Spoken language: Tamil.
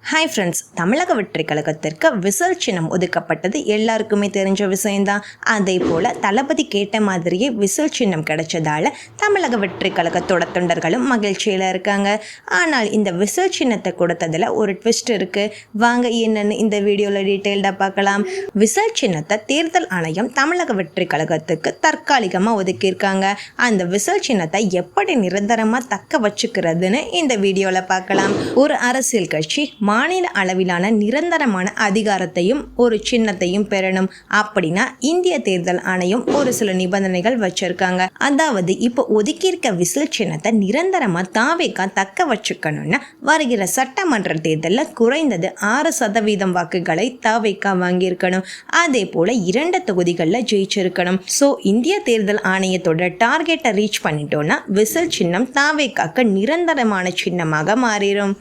ஹாய் ஃப்ரெண்ட்ஸ், தமிழக வெற்றி கழகத்திற்கு விசில் சின்னம் ஒதுக்கப்பட்டது எல்லாருக்குமே தெரிஞ்ச விஷயம்தான். அதே போல் தளபதி கேட்ட மாதிரியே விசில் சின்னம் கிடைச்சதால தமிழக வெற்றி கழகத்தோட தொண்டர்களும் மகிழ்ச்சியில் இருக்காங்க. ஆனால் இந்த விசில் சின்னத்தை கொடுத்ததில் ஒரு ட்விஸ்ட் இருக்குது. வாங்க என்னன்னு இந்த வீடியோவில் டீட்டெயில்டாக பார்க்கலாம். விசில் சின்னத்தை தேர்தல் ஆணையம் தமிழக வெற்றி கழகத்துக்கு தற்காலிகமாக ஒதுக்கியிருக்காங்க. அந்த விசில் சின்னத்தை எப்படி நிரந்தரமாக தக்க வச்சுக்கிறதுன்னு இந்த வீடியோவில் பார்க்கலாம். ஒரு அரசியல் கட்சி மாநில அளவிலான நிரந்தரமான அதிகாரத்தையும் ஒரு சின்னத்தையும் பெறணும் அப்படின்னா இந்திய தேர்தல் ஆணையம் ஒரு சில நிபந்தனைகள் வச்சிருக்காங்க. அதாவது இப்போ ஒதுக்கியிருக்க விசில் சின்னத்தை நிரந்தரமா தாவேகா தக்க வச்சுக்கணும்னா வருகிற சட்டமன்ற தேர்தலில் குறைந்தது 6% வாக்குகளை தாவேகா வாங்கியிருக்கணும். அதே போல 2 தொகுதிகளில் ஜெயிச்சிருக்கணும். ஸோ இந்திய தேர்தல் ஆணையத்தோட டார்கெட்டை ரீச் பண்ணிட்டோம்னா விசில் சின்னம் தாவேகாக்கு நிரந்தரமான சின்னமாக மாறிடும்.